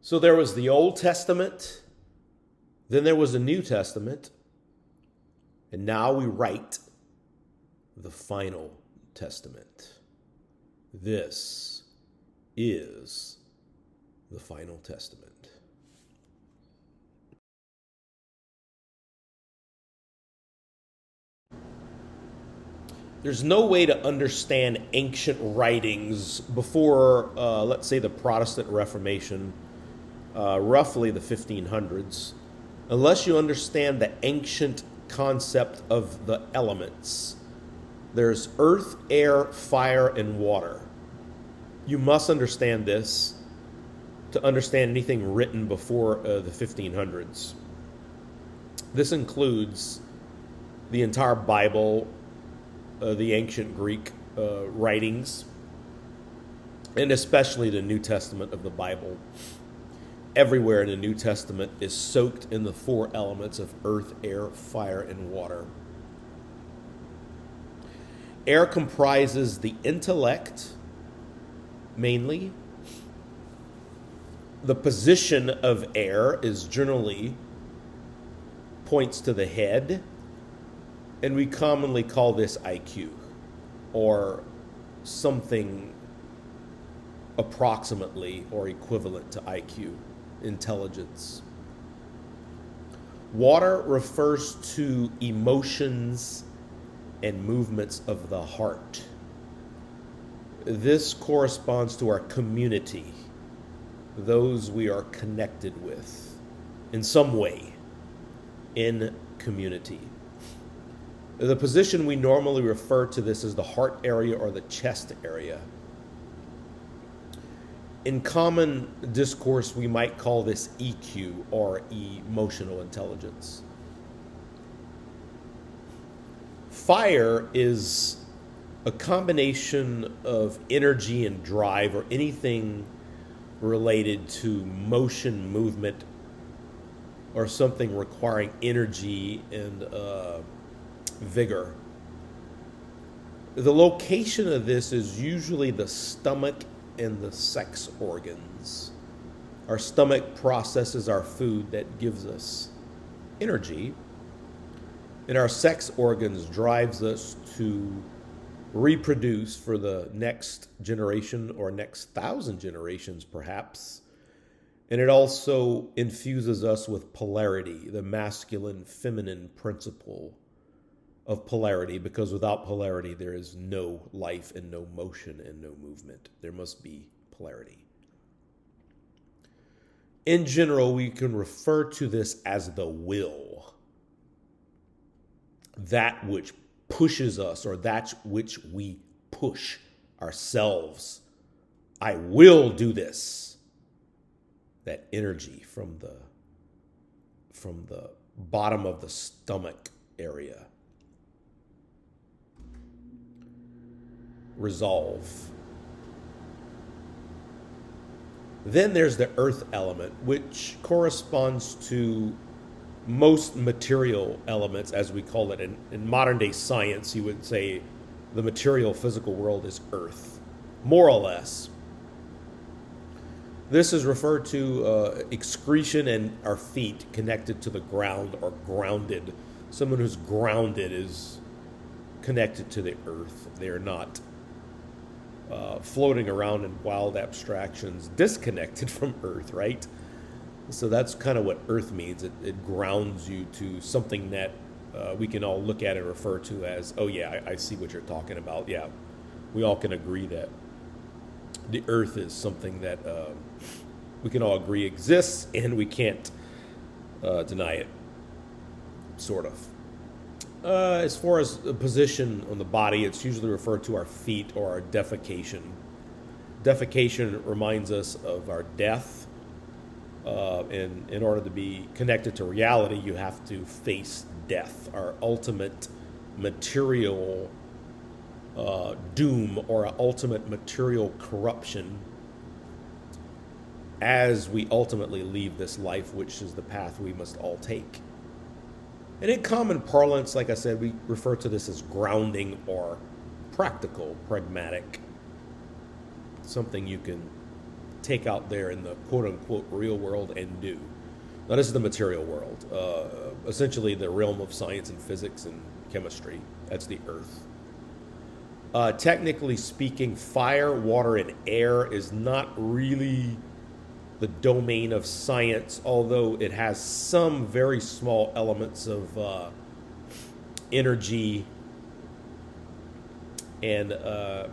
So there was the Old Testament, then there was the New Testament, and now we write the final testament. This is the final testament. There's no way to understand ancient writings before, let's say, the Protestant Reformation, roughly the 1500s, unless you understand the ancient concept of the elements. There's earth, air, fire, and water. You must understand this to understand anything written before the 1500s. This includes the entire Bible, the ancient Greek writings, and especially the New Testament of the Bible. Everywhere in the New Testament is soaked in the four elements of earth, air, fire, and water. Air comprises the intellect, mainly. The position of air is generally points to the head, and we commonly call this IQ, or something approximately or equivalent to IQ, intelligence. Water refers to emotions and movements of the heart. This corresponds to our community, those we are connected with in some way, in community. The position we normally refer to this as the heart area or the chest area. In common discourse, we might call this EQ, or emotional intelligence. Fire is a combination of energy and drive, or anything related to motion, movement, or something requiring energy and vigor. The location of this is usually the stomach and the sex organs. Our stomach processes our food that gives us energy, and our sex organs drives us to reproduce for the next generation or next 1,000 generations perhaps. And it also infuses us with polarity, the masculine feminine principle of polarity, because without polarity there is no life and no motion and no movement. There must be polarity. In general, we can refer to this as the will, that which pushes us, or that which we push ourselves. I will do this. That energy from the bottom of the stomach area. Resolve. Then there's the earth element, which corresponds to most material elements, as we call it. In modern day science, you would say the material physical world is earth, more or less. This is referred to excretion and our feet connected to the ground, or grounded. Someone who's grounded is connected to the earth. They are not floating around in wild abstractions, disconnected from earth, right? So that's kind of what earth means. It grounds you to something that we can all look at and refer to as, oh yeah, I see what you're talking about. Yeah, we all can agree that the earth is something that we can all agree exists, and we can't deny it, sort of. As far as a position on the body, it's usually referred to our feet or our defecation. Defecation reminds us of our death. And in order to be connected to reality, you have to face death, our ultimate material doom, or our ultimate material corruption, as we ultimately leave this life, which is the path we must all take. And in common parlance, like I said, we refer to this as grounding, or practical, pragmatic, something you can take out there in the quote-unquote real world and do. Now, this is the material world, essentially the realm of science and physics and chemistry. That's the earth. Technically speaking, fire, water, and air is not really the domain of science, although it has some very small elements of energy and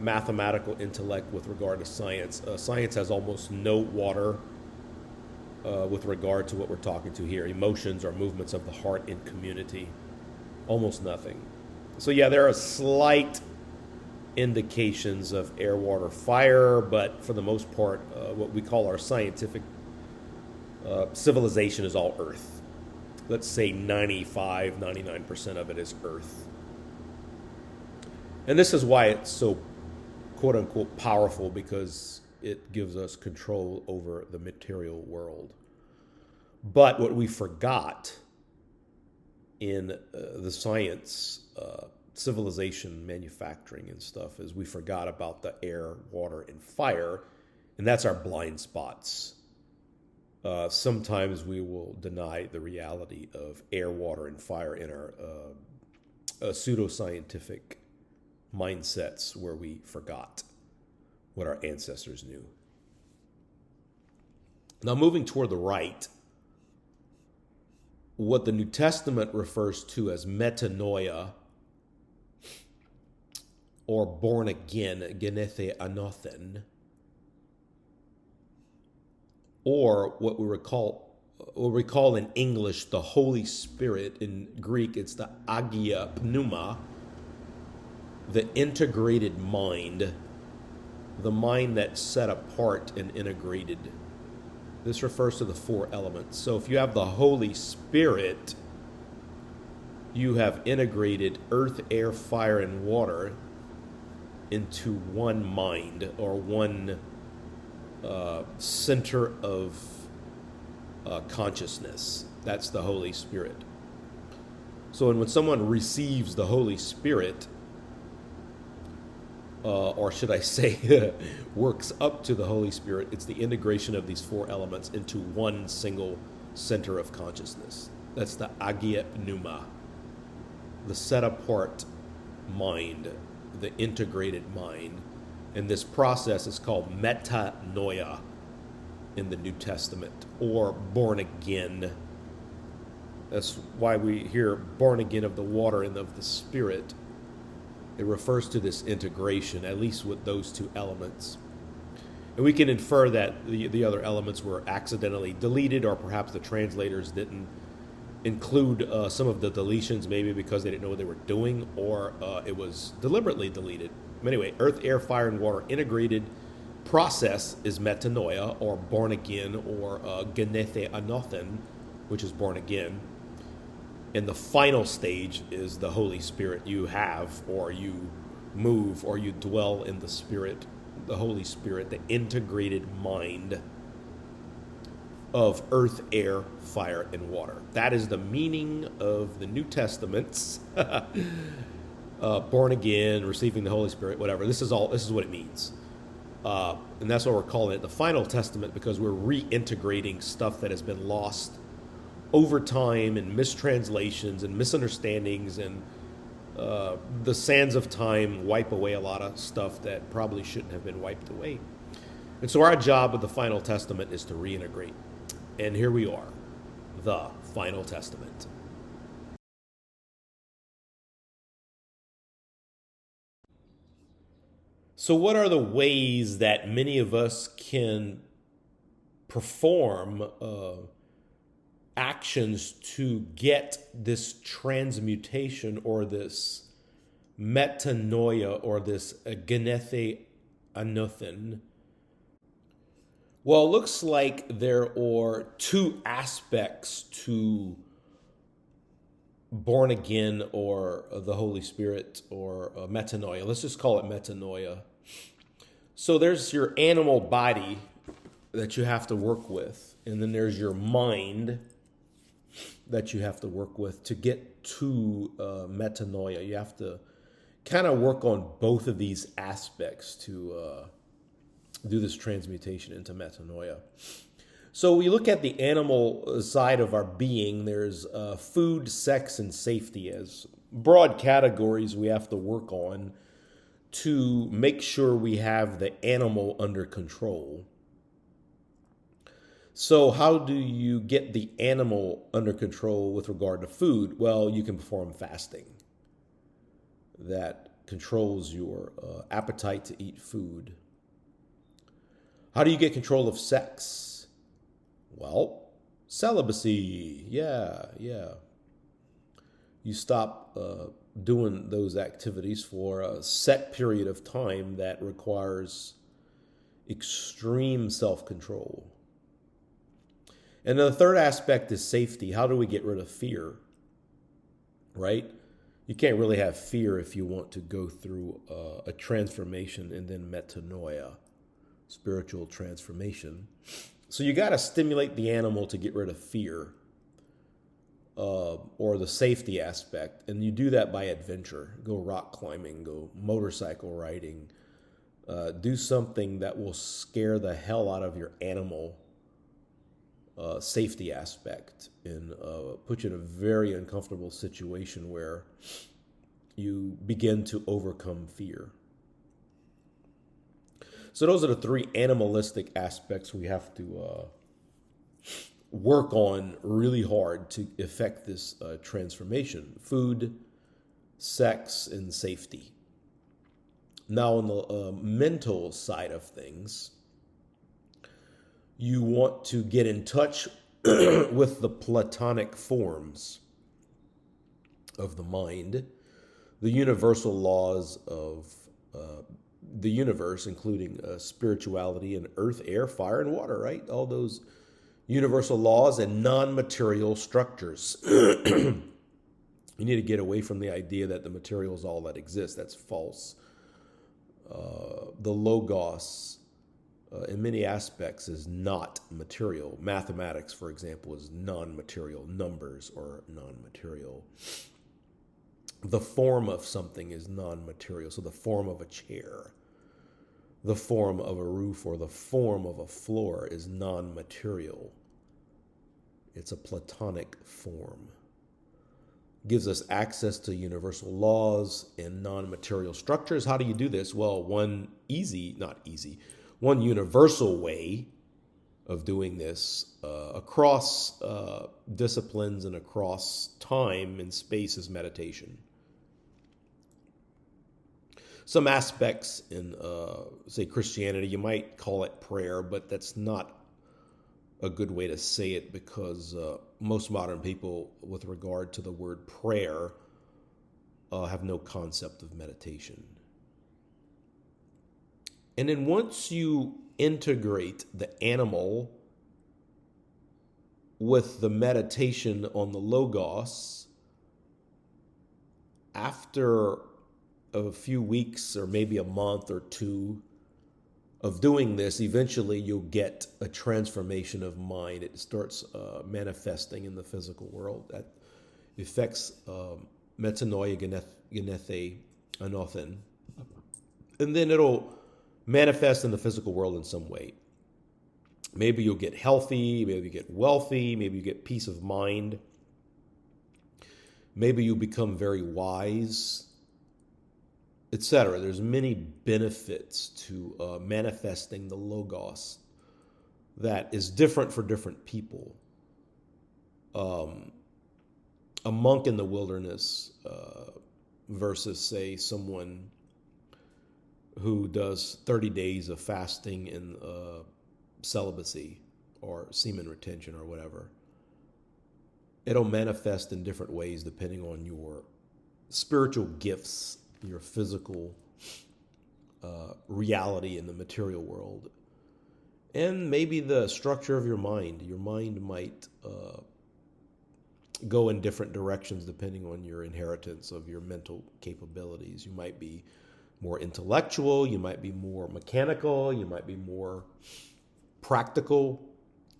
mathematical intellect with regard to science. Science has almost no water with regard to what we're talking to here. Emotions or movements of the heart in community. Almost nothing. So yeah, there are slight indications of air, water, fire, but for the most part, what we call our scientific civilization is all earth. Let's say 99% of it is earth. And this is why it's so quote-unquote powerful, because it gives us control over the material world. But what we forgot in the science, civilization, manufacturing and stuff, is we forgot about the air, water, and fire, and that's our blind spots. Sometimes we will deny the reality of air, water, and fire in our pseudoscientific mindsets where we forgot what our ancestors knew. Now, moving toward the right, what the New Testament refers to as metanoia, or born again, genethe anothen, or what we recall in English the Holy Spirit. In Greek, it's the agia pneuma, the integrated mind, the mind that's set apart and integrated. This refers to the four elements. So if you have the Holy Spirit, you have integrated earth, air, fire, and water into one mind, or one center of consciousness. That's the Holy Spirit. So when someone receives the Holy Spirit, or should I say works up to the Holy Spirit, it's the integration of these four elements into one single center of consciousness. That's the agia pneuma, the set apart mind, the integrated mind. And this process is called metanoia in the New Testament, or born again. That's why we hear born again of the water and of the Spirit. It refers to this integration, at least with those two elements. And we can infer that the other elements were accidentally deleted, or perhaps the translators didn't include some of the deletions, maybe because they didn't know what they were doing, or it was deliberately deleted. Anyway, earth, air, fire, and water integrated process is metanoia, or born again, or genethe anothen, which is born again. And the final stage is the Holy Spirit. You have, or you move, or you dwell in the Spirit, the Holy Spirit, the integrated mind of earth, air, fire, and water. That is the meaning of the New Testament's born again, receiving the Holy Spirit, whatever. This is what it means. And that's why we're calling it the Final Testament, because we're reintegrating stuff that has been lost over time, and mistranslations and misunderstandings, and the sands of time wipe away a lot of stuff that probably shouldn't have been wiped away. And so our job with the Final Testament is to reintegrate. And here we are, the Final Testament. So what are the ways that many of us can perform actions to get this transmutation, or this metanoia, or this genethe anothen? Well, it looks like there are two aspects to born again, or the Holy Spirit, or metanoia. Let's just call it metanoia. So there's your animal body that you have to work with, and then there's your mind that you have to work with to get to metanoia. You have to kind of work on both of these aspects to do this transmutation into metanoia. So we look at the animal side of our being. There's food, sex, and safety as broad categories we have to work on to make sure we have the animal under control. So how do you get the animal under control with regard to food? Well, you can perform fasting. That controls your appetite to eat food. How do you get control of sex? Well, celibacy. Yeah. You stop doing those activities for a set period of time that requires extreme self-control. And the third aspect is safety. How do we get rid of fear? Right? You can't really have fear if you want to go through a transformation and then metanoia, spiritual transformation. So you got to stimulate the animal to get rid of fear or the safety aspect. And you do that by adventure. Go rock climbing, go motorcycle riding. Do something that will scare the hell out of your animal safety aspect and put you in a very uncomfortable situation where you begin to overcome fear. So those are the three animalistic aspects we have to work on really hard to effect this transformation: food, sex, and safety. Now, on the mental side of things, you want to get in touch with the Platonic forms of the mind, the universal laws of the universe, including spirituality and earth, air, fire, and water, right? All those universal laws and non-material structures. You need to get away from the idea that the material is all that exists. That's false. The Logos, in many aspects, is not material. Mathematics, for example, is non-material. Numbers are non-material. The form of something is non-material. So the form of a chair, the form of a roof, or the form of a floor is non-material. It's a Platonic form. Gives us access to universal laws and non-material structures. How do you do this? Well, one universal way of doing this across disciplines and across time and space is meditation. Some aspects in, say, Christianity, you might call it prayer, but that's not a good way to say it because most modern people, with regard to the word prayer, have no concept of meditation. And then once you integrate the animal with the meditation on the Logos, after a few weeks or maybe a month or two of doing this, eventually you'll get a transformation of mind. It starts manifesting in the physical world. That affects metanoia, genethe, anothen. And then it'll manifest in the physical world in some way. Maybe you'll get healthy, maybe you get wealthy, maybe you get peace of mind. Maybe you become very wise, etc. There's many benefits to manifesting the Logos that is different for different people. A monk in the wilderness versus, say, someone who does 30 days of fasting and celibacy or semen retention or whatever. It'll manifest in different ways depending on your spiritual gifts, your physical reality in the material world, and maybe the structure of your mind. Your mind might go in different directions depending on your inheritance of your mental capabilities. You might be more intellectual, you might be more mechanical, you might be more practical,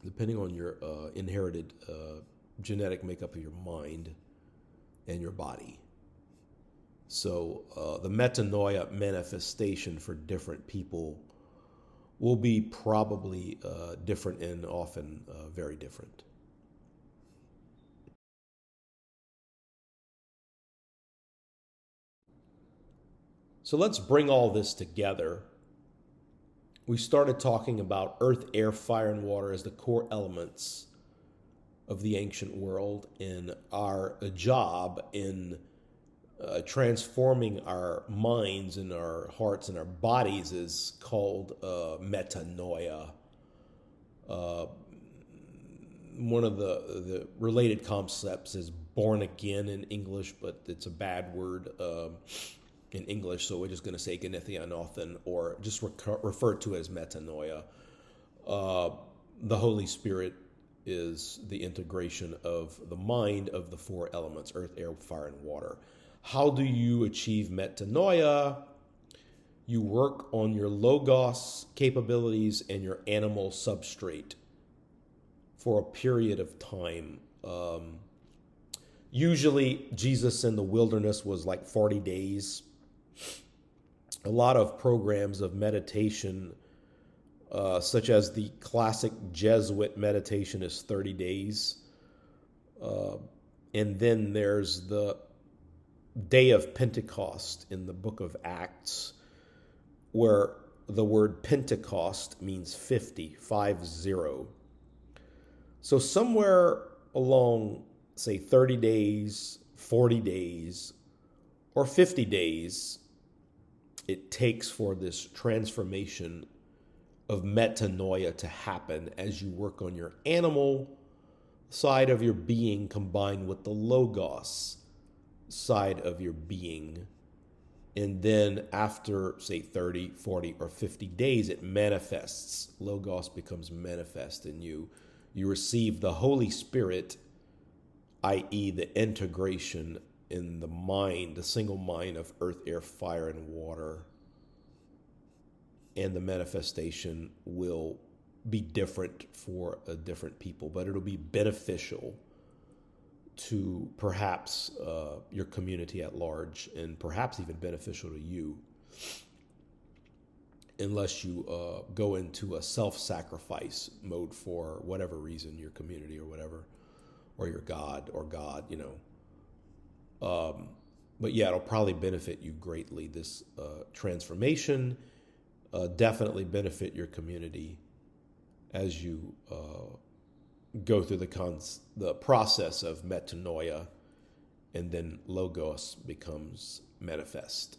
depending on your inherited genetic makeup of your mind and your body. So the metanoia manifestation for different people will be probably different and often very different. So let's bring all this together. We started talking about earth, air, fire, and water as the core elements of the ancient world, and our job in transforming our minds and our hearts and our bodies is called metanoia. One of the related concepts is born again in English, but it's a bad word in English, so we're just going to say genethianothen, or just refer to it as metanoia. The Holy Spirit is the integration of the mind of the four elements: earth, air, fire, and water. How do you achieve metanoia? You work on your logos capabilities and your animal substrate for a period of time. Usually, Jesus in the wilderness was like 40 days. A lot of programs of meditation, such as the classic Jesuit meditation, is 30 days. And then there's the day of Pentecost in the book of Acts, where the word Pentecost means 50, 50. So somewhere along, say, 30 days, 40 days, or 50 days, it takes for this transformation of metanoia to happen as you work on your animal side of your being combined with the logos side of your being. And then after, say, 30, 40, or 50 days, it manifests. Logos becomes manifest in you. You receive the Holy Spirit, i.e. the integration in the mind, the single mind of earth, air, fire, and water. And the manifestation will be different for different people, but it'll be beneficial to perhaps your community at large, and perhaps even beneficial to you, unless you go into a self-sacrifice mode for whatever reason, your community or whatever, or your God, but yeah, it'll probably benefit you greatly. This transformation definitely benefit your community as you go through the process of metanoia, and then logos becomes manifest.